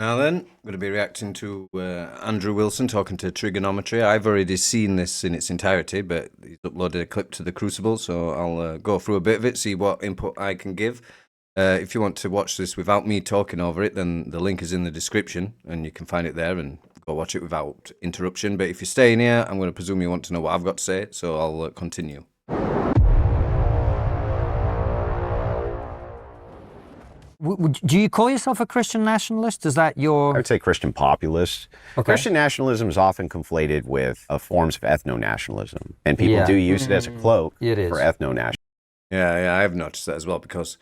Now then, I'm going to be reacting to Andrew Wilson talking to Triggernometry. I've already seen this in its entirety, but he's uploaded a clip to the Crucible, so I'll go through a bit of it, see what input I can give. If you want to watch this without me talking over it, then the link is in the description, and you can find it there and go watch it without interruption. But if you're staying here, I'm going to presume you want to know what I've got to say, so I'll continue. Do you call yourself a Christian nationalist? Is that your... I would say Christian populist. Okay. Christian nationalism is often conflated with forms of ethno-nationalism, and people do use it as a cloak for ethno-nationalism. Yeah, I've noticed that as well, because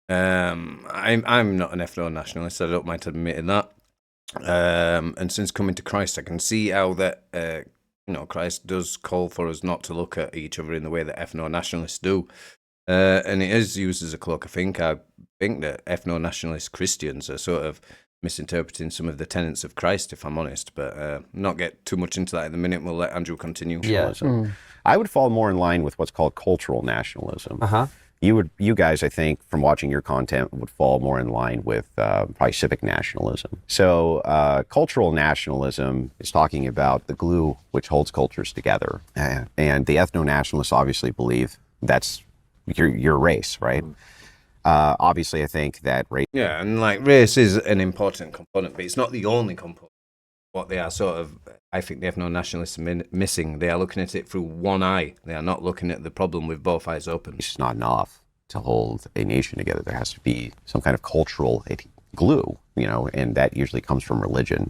I'm not an ethno-nationalist. I don't mind admitting that. And since coming to Christ, I can see how that Christ does call for us not to look at each other in the way that ethno-nationalists do. And it is used as a cloak. I think that ethno-nationalist Christians are sort of misinterpreting some of the tenets of Christ, if I'm honest, but not get too much into that in the minute. We'll let Andrew continue. Yeah. I would fall more in line with what's called cultural nationalism. You guys, I think, from watching your content, would fall more in line with probably civic nationalism. So cultural nationalism is talking about the glue which holds cultures together. And the ethno-nationalists obviously believe that's your race, right? Obviously, I think that race... Yeah, and like race is an important component, but it's not the only component. What they are sort of, I think the ethno-nationalists are missing. They are looking at it through one eye. They are not looking at the problem with both eyes open. It's not enough to hold a nation together. There has to be some kind of cultural glue, and that usually comes from religion.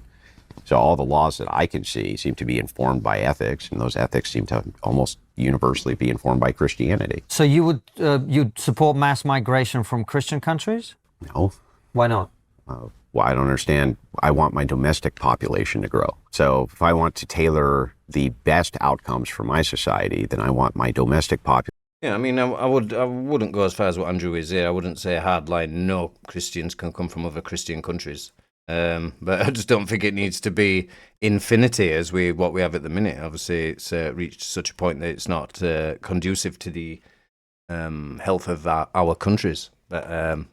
So all the laws that I can see seem to be informed by ethics, and those ethics seem to almost universally be informed by Christianity. So you would you'd support mass migration from Christian countries? No. Why not? Well, I don't understand. I want my domestic population to grow. So if I want to tailor the best outcomes for my society, then I want my domestic population. Yeah, I mean, I wouldn't go as far as what Andrew is here. I wouldn't say a hard line, no Christians can come from other Christian countries. But I just don't think it needs to be infinity as what we have at the minute. Obviously, it's reached such a point that it's not conducive to the health of our countries. But,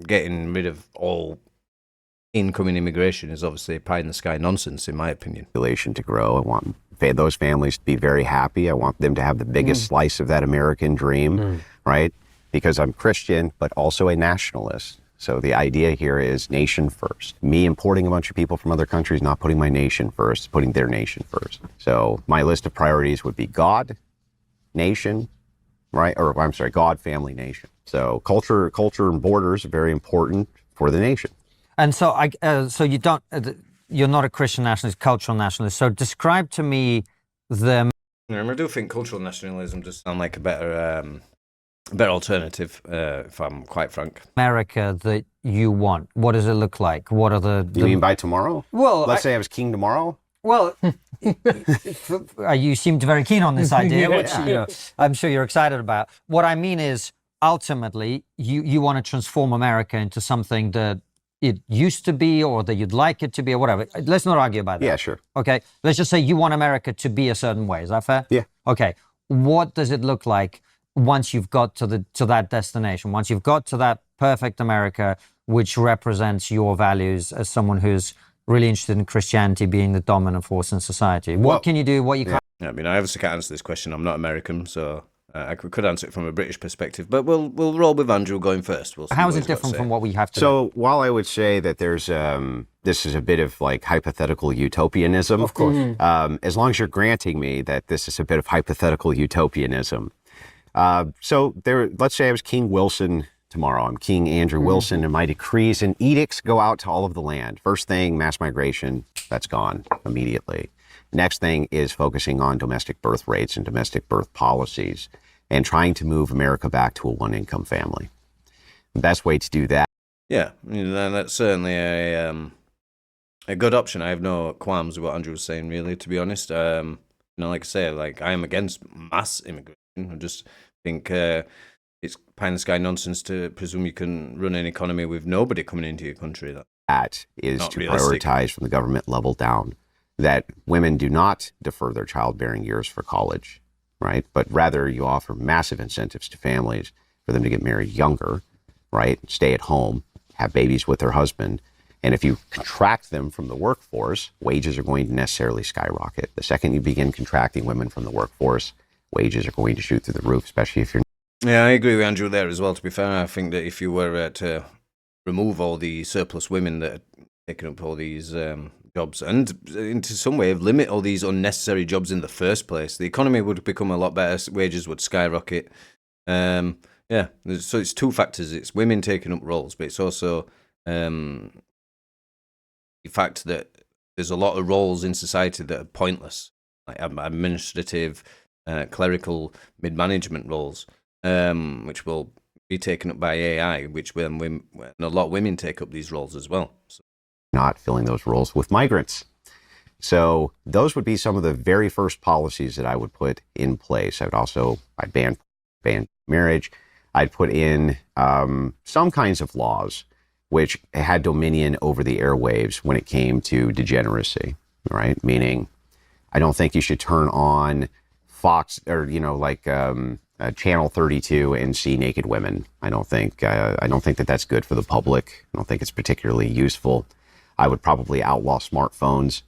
getting rid of all incoming immigration is obviously pie-in-the-sky nonsense, in my opinion. To grow. I want those families to be very happy. I want them to have the biggest slice of that American dream, right? Because I'm Christian, but also a nationalist. So the idea here is nation first. Me importing a bunch of people from other countries, not putting my nation first, putting their nation first. So my list of priorities would be God, nation, right? Or I'm sorry, God, family, nation. So culture and borders are very important for the nation. And so so you don't, you're not a Christian nationalist, cultural nationalist. So describe to me the... I do think cultural nationalism does sound like a better alternative, if I'm quite frank. America that you want, what does it look like? What are the... You mean by tomorrow? Well, let's say I was king tomorrow? Well, you seemed very keen on this idea, which I'm sure you're excited about. What I mean is, ultimately, you want to transform America into something that it used to be, or that you'd like it to be, or whatever. Let's not argue about that. Yeah, sure. Okay, let's just say you want America to be a certain way. Is that fair? Yeah. Okay, what does it look like once you've got to that destination, once you've got to that perfect America, which represents your values as someone who's really interested in Christianity being the dominant force in society? What can you do? What you can't? I mean, I obviously can't answer this question. I'm not American, so I could answer it from a British perspective. But we'll roll with Andrew going first. We'll see. How is it different from what we have today? So while I would say that there's this is a bit of like hypothetical utopianism, of course, as long as you're granting me that this is a bit of hypothetical utopianism. So let's say I was King Wilson tomorrow. I'm King Andrew Wilson, and my decrees and edicts go out to all of the land. First thing, mass migration, that's gone immediately. Next thing is focusing on domestic birth rates and domestic birth policies and trying to move America back to a one-income family. The best way to do that. Yeah, that's certainly a good option. I have no qualms with what Andrew was saying, really, to be honest. Like I say, I am against mass immigration. I just think it's pie-in-the-sky nonsense to presume you can run an economy with nobody coming into your country. That is to prioritize from the government level down that women do not defer their childbearing years for college, right? But rather you offer massive incentives to families for them to get married younger, right? Stay at home, have babies with their husband, And if you contract them from the workforce, wages are going to necessarily skyrocket. The second you begin contracting women from the workforce, wages are going to shoot through the roof, especially if you're... Yeah, I agree with Andrew there as well, to be fair. I think that if you were to remove all the surplus women that are taking up all these jobs, and into some way limit all these unnecessary jobs in the first place, the economy would become a lot better, wages would skyrocket. Yeah, so it's two factors. It's women taking up roles, but it's also the fact that there's a lot of roles in society that are pointless, like administrative, clerical, mid-management roles, which will be taken up by AI, which when a lot of women take up these roles as well. So. Not filling those roles with migrants. So those would be some of the very first policies that I would put in place. I'd ban marriage. I'd put in some kinds of laws which had dominion over the airwaves when it came to degeneracy, right? Meaning, I don't think you should turn on Fox or, Channel 32 and see naked women. I don't think that that's good for the public. I don't think it's particularly useful. I would probably outlaw smartphones,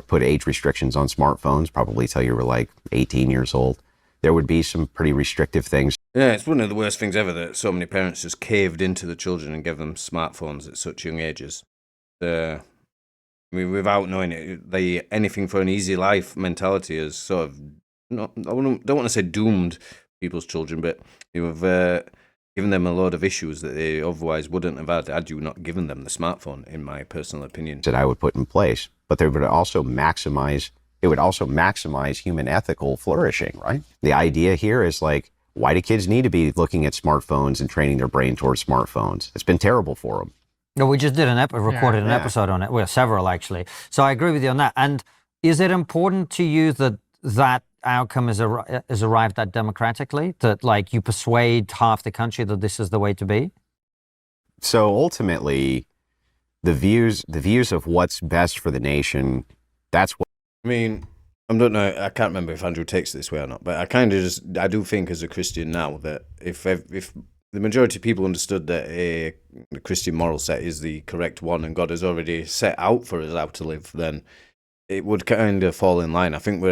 put age restrictions on smartphones, probably till you were like 18 years old. There would be some pretty restrictive things. Yeah, it's one of the worst things ever that so many parents just caved into the children and gave them smartphones at such young ages. Without knowing it, the anything for an easy life mentality is sort of, don't want to say doomed people's children, but you have given them a lot of issues that they otherwise wouldn't have had you not given them the smartphone, in my personal opinion. That I would put in place, but they would also maximize human ethical flourishing, right? The idea here is like, why do kids need to be looking at smartphones and training their brain towards smartphones? It's been terrible for them. No, we just did recorded an episode on it. Well, several actually. So I agree with you on that. And is it important to you that outcome is arrived at democratically? That like you persuade half the country that this is the way to be? So ultimately, the views of what's best for the nation, that's what... I mean, I don't know, I can't remember if Andrew takes it this way or not, but I do think as a Christian now that if the majority of people understood that the Christian moral set is the correct one and God has already set out for us how to live, then it would kind of fall in line. I think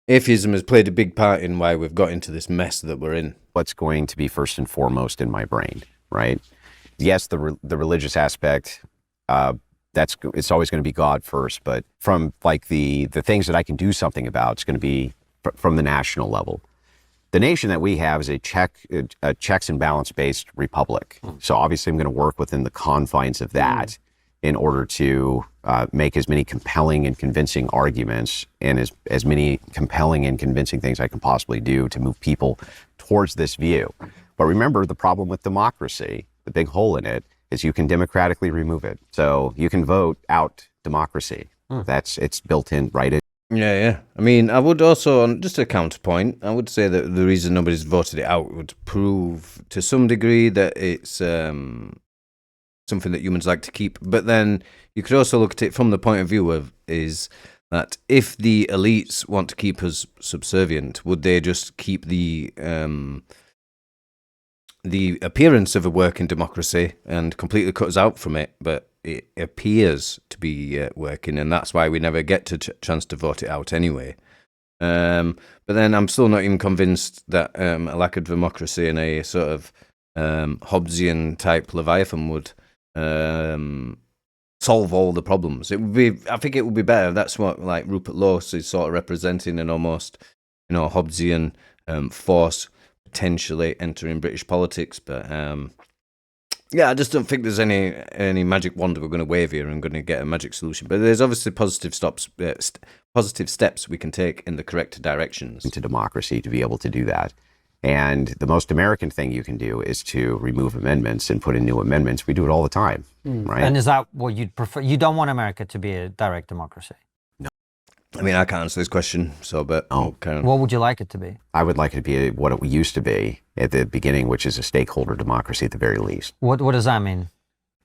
atheism has played a big part in why we've got into this mess that we're in. What's going to be first and foremost in my brain, right? Yes, the religious aspect, it's always going to be God first, but from like the things that I can do something about, it's going to be from the national level. The nation that we have is a checks and balance based republic. So obviously I'm going to work within the confines of that in order to make as many compelling and convincing arguments and as many compelling and convincing things I can possibly do to move people towards this view. But remember, the problem with democracy, the big hole in it, is you can democratically remove it. So you can vote out democracy. It's built in right in. Yeah. I mean, I would also, just a counterpoint, I would say that the reason nobody's voted it out would prove to some degree that it's something that humans like to keep. But then you could also look at it from the point of view of is that if the elites want to keep us subservient, would they just keep the appearance of a working democracy and completely cut us out from it, but it appears to be working, and that's why we never get to chance to vote it out anyway. But then I'm still not even convinced that a lack of democracy and a sort of Hobbesian type Leviathan would solve all the problems. I think it would be better. That's what like Rupert Lewis is sort of representing, an almost Hobbesian force potentially entering British politics, but yeah, I just don't think there's any magic wand we're going to wave here and going to get a magic solution. But there's obviously positive steps we can take in the correct directions to democracy to be able to do that. And the most American thing you can do is to remove amendments and put in new amendments. We do it all the time, right? And is that what you'd prefer? You don't want America to be a direct democracy? I mean, I can't answer this question, but what would you like it to be? I would like it to be what it used to be at the beginning, which is a stakeholder democracy at the very least. What does that mean?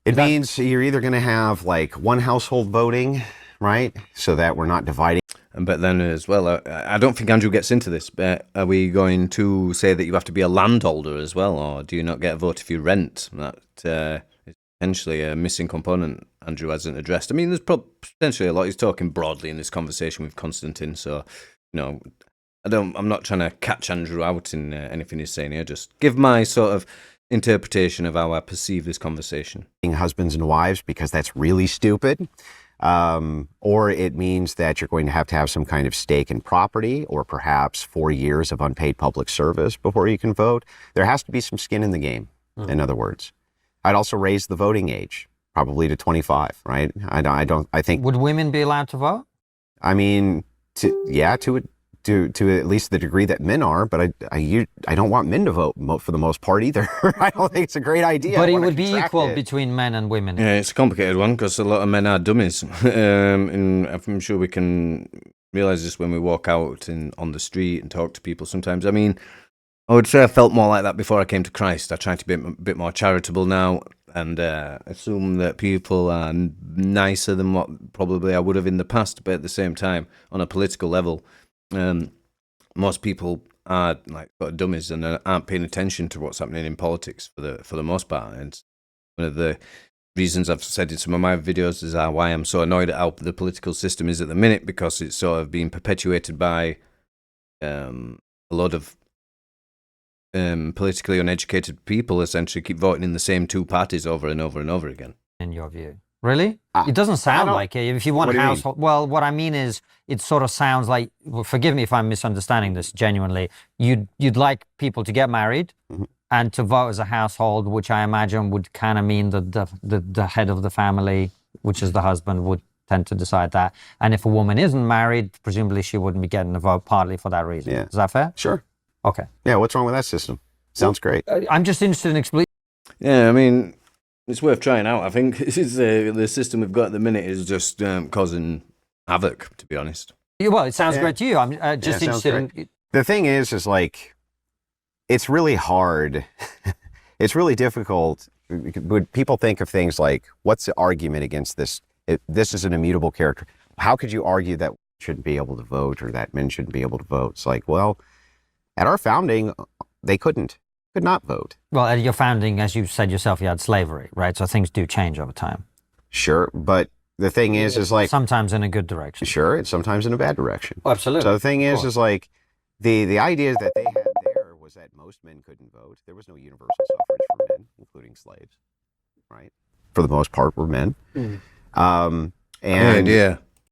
It means you're either going to have like one household voting, right? So that we're not dividing. But then as well, I don't think Andrew gets into this, but are we going to say that you have to be a landholder as well, or do you not get a vote if you rent? That is potentially a missing component Andrew hasn't addressed. I mean, there's potentially a lot. He's talking broadly in this conversation with Constantine, so I'm not trying to catch Andrew out in anything he's saying here. Just give my sort of interpretation of how I perceive this conversation. Husbands and wives, because that's really stupid. Or it means that you're going to have some kind of stake in property, or perhaps 4 years of unpaid public service before you can vote. There has to be some skin in the game, in other words. I'd also raise the voting age, probably to 25, right? I think. Would women be allowed to vote? I mean, to at least the degree that men are, but I don't want men to vote for the most part either. I don't think it's a great idea. But it would be equal between men and women. Yeah, it's a complicated one because a lot of men are dummies. And I'm sure we can realize this when we walk out on the street and talk to people sometimes. I mean, I would say I felt more like that before I came to Christ. I try to be a bit more charitable now and assume that people are nicer than what probably I would have in the past. But at the same time, on a political level, most people are like dummies and aren't paying attention to what's happening in politics for the most part. And one of the reasons I've said in some of my videos is why I'm so annoyed at how the political system is at the minute, because it's sort of being perpetuated by a lot of politically uneducated people essentially keep voting in the same two parties over and over and over again. In your view. Really? It doesn't sound like it. If you want household, well, what I mean is, it sort of sounds like, well, forgive me if I'm misunderstanding this genuinely, you'd like people to get married and to vote as a household, which I imagine would kind of mean that the head of the family, which is the husband, would tend to decide that. And if a woman isn't married, presumably she wouldn't be getting a vote partly for that reason. Yeah. Is that fair? Sure. Okay. Yeah, what's wrong with that system? Sounds great. I'm just interested in explaining. Yeah, I mean, it's worth trying out. I think this is the system we've got at the minute is just causing havoc, to be honest. Well, it sounds great to you. I'm just interested in. The thing is like, it's really hard. It's really difficult. When people think of things like, what's the argument against this? This is an immutable character. How could you argue that shouldn't be able to vote or that men shouldn't be able to vote? It's like, well, at our founding, they could not vote. Well, at your founding, as you said yourself, you had slavery, right? So things do change over time. Sure, but the thing is like... Sometimes in a good direction. Sure, and sometimes in a bad direction. Oh, absolutely. So the thing is like, the idea that they had there was that most men couldn't vote. There was no universal suffrage for men, including slaves, right? For the most part, were men. And yeah.